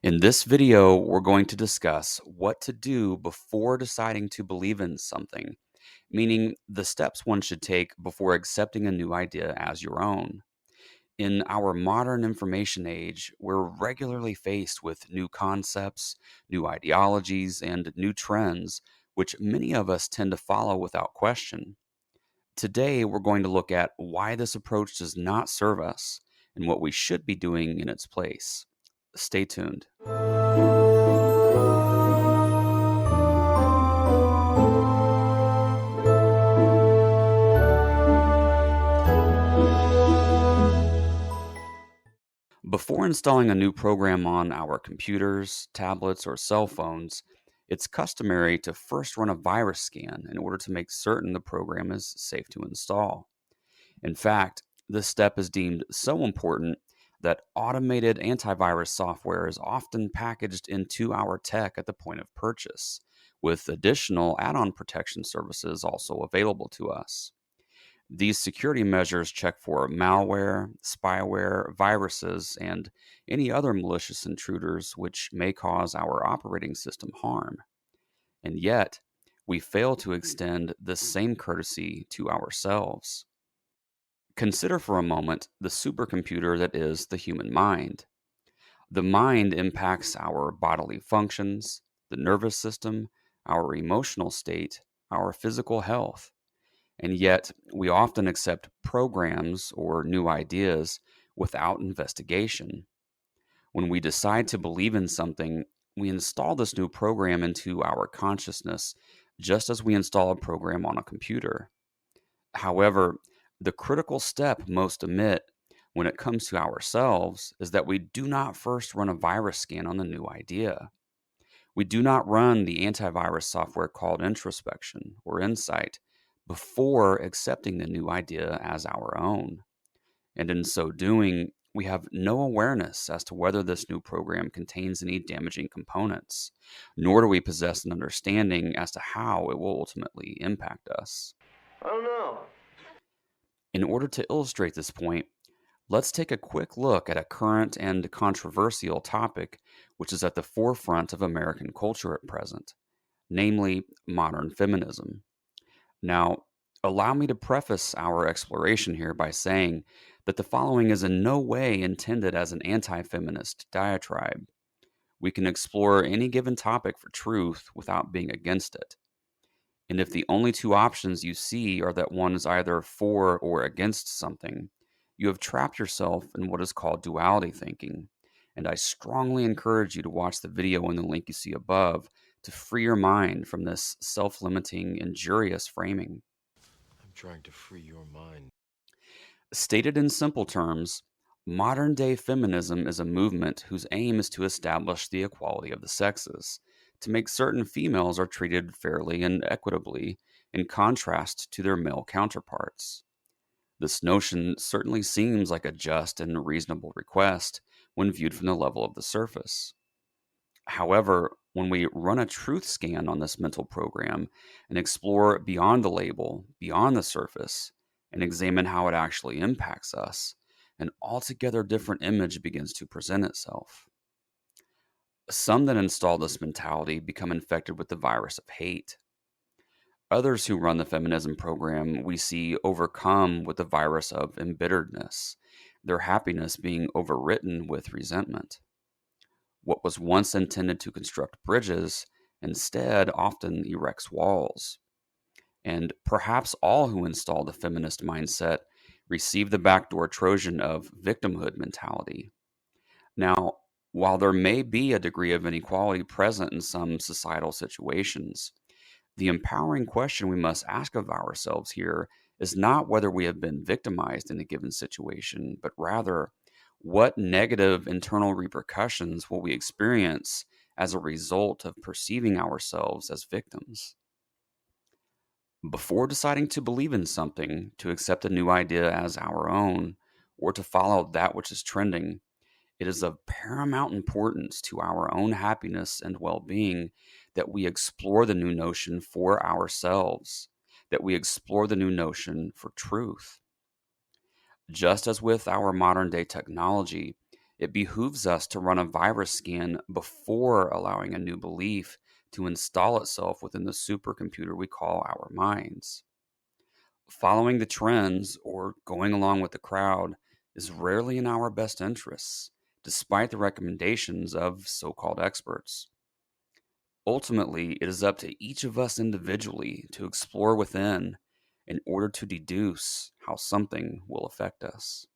In this video, we're going to discuss what to do before deciding to believe in something, meaning the steps one should take before accepting a new idea as your own. In our modern information age, we're regularly faced with new concepts, new ideologies, and new trends, which many of us tend to follow without question. Today, we're going to look at why this approach does not serve us and what we should be doing in its place. Stay tuned. Before installing a new program on our computers, tablets, or cell phones, it's customary to first run a virus scan in order to make certain the program is safe to install. In fact, this step is deemed so important that automated antivirus software is often packaged into our tech at the point of purchase, with additional add on protection services also available to us. These security measures check for malware, spyware, viruses, and any other malicious intruders which may cause our operating system harm. And yet, we fail to extend this same courtesy to ourselves. Consider for a moment the supercomputer that is the human mind. The mind impacts our bodily functions, the nervous system, our emotional state, our physical health. And yet, we often accept programs or new ideas without investigation. When we decide to believe in something, we install this new program into our consciousness, just as we install a program on a computer. However, the critical step most omit when it comes to ourselves is that we do not first run a virus scan on the new idea. We do not run the antivirus software called introspection or insight before accepting the new idea as our own. And in so doing, we have no awareness as to whether this new program contains any damaging components, nor do we possess an understanding as to how it will ultimately impact us. I don't know. In order to illustrate this point, let's take a quick look at a current and controversial topic which is at the forefront of American culture at present, namely modern feminism. Now, allow me to preface our exploration here by saying that the following is in no way intended as an anti feminist diatribe. We can explore any given topic for truth without being against it. And if the only two options you see are that one is either for or against something, you have trapped yourself in what is called duality thinking. And I strongly encourage you to watch the video in the link you see above to free your mind from this self limiting, injurious framing. I'm trying to free your mind. Stated in simple terms, modern day feminism is a movement whose aim is to establish the equality of the sexes, to make certain females are treated fairly and equitably in contrast to their male counterparts. This notion certainly seems like a just and reasonable request when viewed from the level of the surface. However, when we run a truth scan on this mental program and explore beyond the label, beyond the surface, and examine how it actually impacts us, an altogether different image begins to present itself. Some that install this mentality become infected with the virus of hate. Others who run the feminism program we see overcome with the virus of embitteredness, their happiness being overwritten with resentment. What was once intended to construct bridges instead often erects walls. And perhaps all who install the feminist mindset receive the backdoor Trojan of victimhood mentality. Now, while there may be a degree of inequality present in some societal situations, the empowering question we must ask of ourselves here is not whether we have been victimized in a given situation, but rather, what negative internal repercussions will we experience as a result of perceiving ourselves as victims? Before deciding to believe in something, to accept a new idea as our own, or to follow that which is trending, it is of paramount importance to our own happiness and well being that we explore the new notion for ourselves, that we explore the new notion for truth. Just as with our modern day technology, It behooves us to run a virus scan before allowing a new belief to install itself within the supercomputer we call our minds. Following the trends or going along with the crowd is rarely in our best interests, despite the recommendations of so called experts. Ultimately, it is up to each of us individually to explore within in order to deduce how something will affect us.